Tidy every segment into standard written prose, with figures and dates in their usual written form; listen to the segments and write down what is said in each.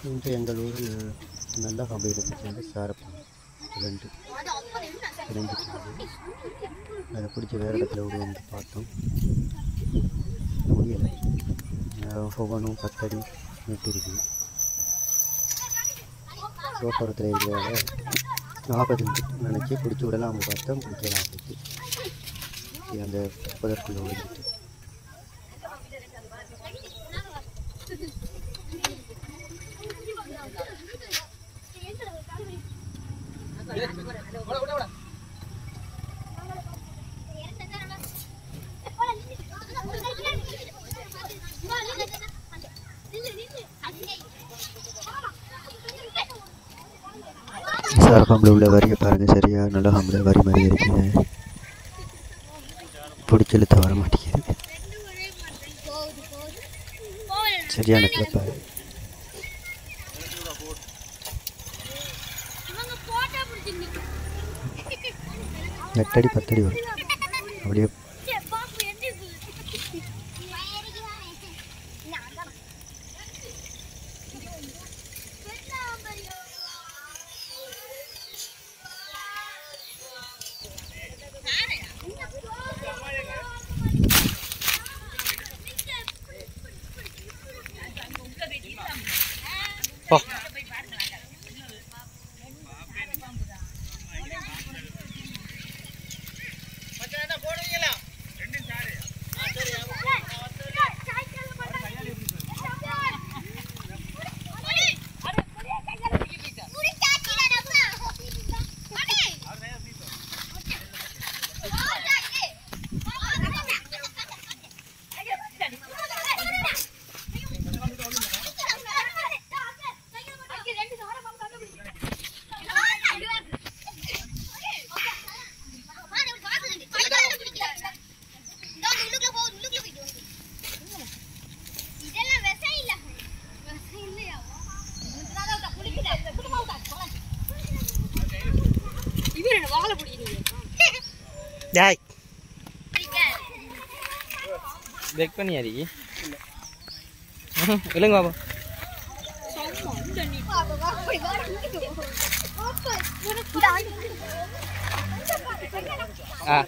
இன்று எங்கள் ஊரில் நல்ல ஹாபி இருந்துச்சு. சாரப்பம் 2 அதை பிடிச்சி வேறு இடத்துல வந்து பார்த்தோம். முடியலை. ஒவ்வொன்றும் 10 அடி நெட்டு இருக்குது. ரோட்டோரத்தில் இருக்கிறதால ஆபத்து நினச்சி பிடிச்சி விடலாம் பார்த்தோம். பிடிக்கலாம் ஆபத்து அந்த பதற்குள்ளே விழுந்துட்டு சாரப்பம்பில் உள்ள வரியை பாருங்கள். சரியா நல்லா ஹம்பில் வரி மாதிரி இருக்குது. பிடிச்செழுத்த வர மாட்டேங்குது. சரியான கிளப்பாரு. எட்டடி 10 அடி வரும். அப்படியே Dai. Bek pa niya di? Ilang ba? Ah.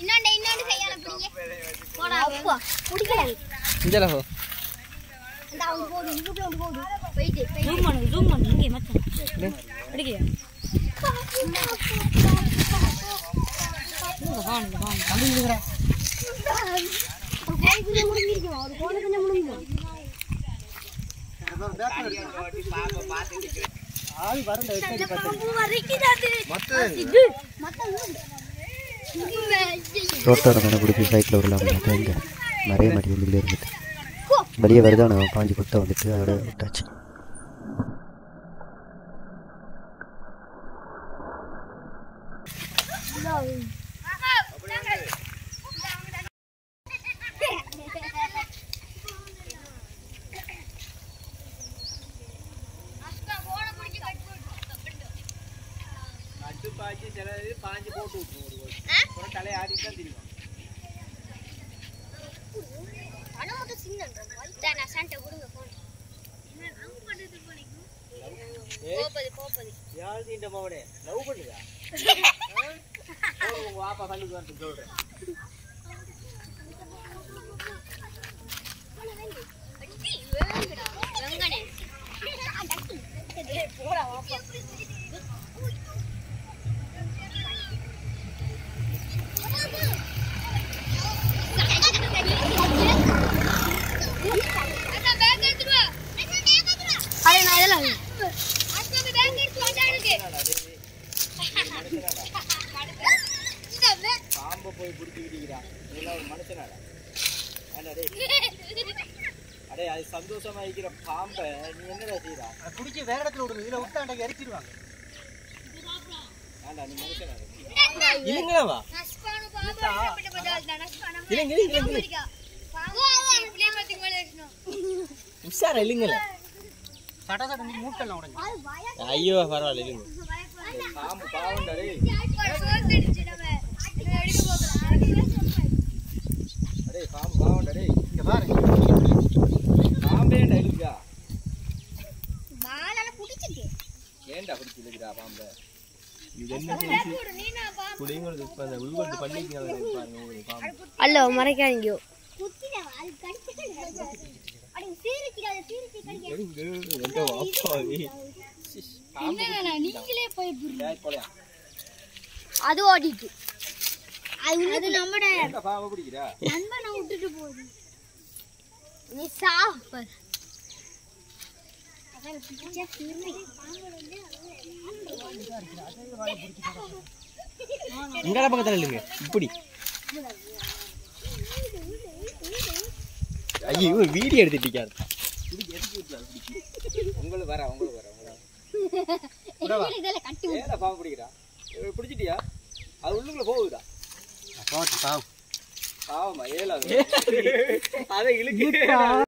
இன்னொன்று கையால பிடிங்க. போடா அப்பா. புடிக்கல. இங்கல ஹோ. இந்த அவங்க போடு இதுக்குள்ள வந்து போடு. வெயிட். ஜூம் பண்ணு இங்க மச்சான். அடிக்கயா. அடிங்கற. கொஞ்சம் முடிஞ்சிருக்கு. ஒரு கோண கொஞ்சம் முடிஞ்சிருக்கு. ஆள் வரல. ரோட்டோரம் கண்டுபிடிச்சி சைக்கிள் வரலாம். எங்கே நிறைய மாட்டி உள்ளே இருந்துட்டு வெளியே வருதான் பாஞ்சு குத்த வந்துட்டு அதோட விட்டாச்சு. பாஞ்சு போட்டு ஒரு தலை ஆடிட்டு தெரியும். அனோட சிக்னல் தான சண்டை கொடுங்க போன். என்ன லவ் பண்ணிட்டு போனீங்க? கோபதி யாரு இந்த மவனே லவ் பண்ணுதா? உங்க வாப்பா கல்லுக்கு வந்து சொல்றேன். வெங்கனே போடா வாப்பா. அட நான் இதெல்லாம் அஸ்மா பேங்க் எடுத்து வந்தாருக்கு. பாம்பை போய் பிடிச்சிக்கிட்டீங்களா? இதெல்லாம் ஒரு மனுஷனாடா? அடே அது சந்தோஷமா இருக்கிற பாம்பை நீ என்னடா செய்யறா? பிடிச்சி வேற இடத்துல விடுங்க. இதில் விட்டு அன்றைக்கு இறக்கிடுவாங்க. ஆண்டா நீ மனுஷனாடா? இல்லைங்களா? நஸ்பானு பாபா பட்ட பதால் நஸ்பானு இல்லைங்க. புளிய மத்தி மேல ஏறணும். உஷாரா இல்லைங்களா? சட மூட்டெல்லாம் உடஞ்சி. ஐயோ பரவாயில்ல இல்லைங்க. பாம்பு பாவம்டா டேய். அடே பாம்பு பாவம்டா டேய். இங்க பாரு. பாம்பேடா இருக்கா. வாளால புடிச்சிட்டு. ஏன்டா புடிச்சு இழுக்குறா பாம்பு? அல்ல மறைக்காதீங்க. குத்திடா அது கடிச்சிட்டு. அட சீரிச்சிடாத சீரிச்சி கடிக்க. எங்க வாப்பாவே. என்னடா நீங்களே போய் டேய் போலையா. அது ஓடிட்டு. அது நம்மட ஏன்டா பாம்பு பிடிக்குறா? நண்பனை விட்டுட்டு போகுது. நீ சாப்பு. அதான் பிடிச்ச சீர்மை. இங்கடா பக்கத்துல இல்லங்க. இப்படி. ஐயோ வீடியோ எடுத்துட்டீங்க. உங்களுக்கு வர. இதெல்லாம் கட்டி ஏன்டா பாம்பு பிடிக்குறா? பிடிச்சிட்டியா? அது உள்ளுக்குள்ள போகுதா? பாவமா ஏல. அதை இழுக்கு.